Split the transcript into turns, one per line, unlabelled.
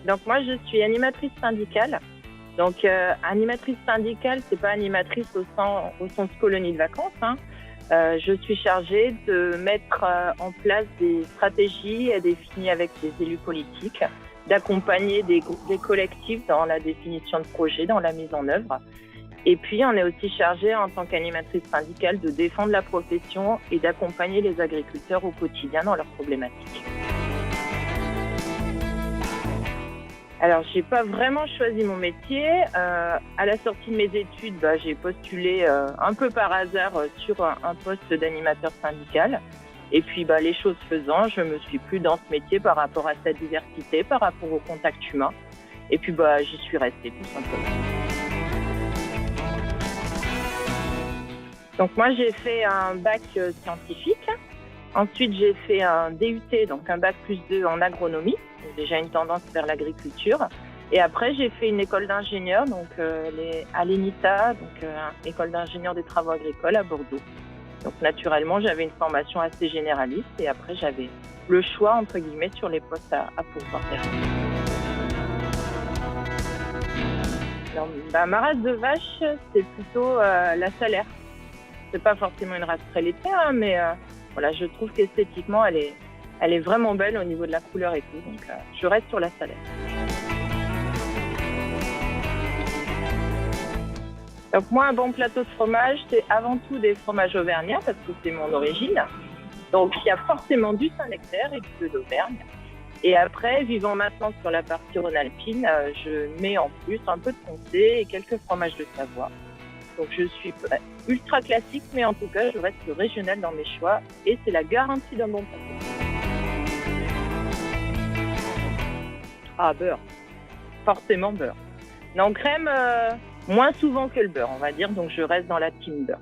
Donc moi, je suis animatrice syndicale. Donc animatrice syndicale, c'est pas animatrice au sens colonie de vacances, hein. Je suis chargée de mettre en place des stratégies définies avec les élus politiques, d'accompagner des collectifs dans la définition de projets, dans la mise en œuvre. Et puis, on est aussi chargé en tant qu'animatrice syndicale de défendre la profession et d'accompagner les agriculteurs au quotidien dans leurs problématiques. Alors, j'ai pas vraiment choisi mon métier. À la sortie de mes études, j'ai postulé un peu par hasard sur un poste d'animateur syndical. Et puis, les choses faisant, je me suis plu dans ce métier par rapport à sa diversité, par rapport au contact humain. Et puis, j'y suis restée tout simplement. Donc, moi, j'ai fait un bac scientifique. Ensuite, j'ai fait un DUT, donc un bac +2 en agronomie. Donc déjà une tendance vers l'agriculture. Et après, j'ai fait une école d'ingénieur, donc à l'ENITA, donc école d'ingénieur des travaux agricoles à Bordeaux. Donc naturellement, j'avais une formation assez généraliste et après, j'avais le choix, entre guillemets, sur les postes à pourvoir derrière. Alors, ma race de vache, c'est plutôt la salaire. C'est pas forcément une race très laitière, hein, mais voilà, je trouve qu'esthétiquement, elle est vraiment belle au niveau de la couleur et tout. Donc, je reste sur la salaire. Donc, moi, un bon plateau de fromage, c'est avant tout des fromages auvergnats parce que c'est mon origine. Donc, il y a forcément du Saint-Nectaire et du bleu d'Auvergne. Et après, vivant maintenant sur la partie rhône-alpine, je mets en plus un peu de comté et quelques fromages de Savoie. Donc, je suis ultra classique, mais en tout cas, je reste régionale dans mes choix et c'est la garantie d'un bon plateau. Ah, beurre. Forcément beurre. Non, crème, moins souvent que le beurre, on va dire. Donc, je reste dans la team beurre.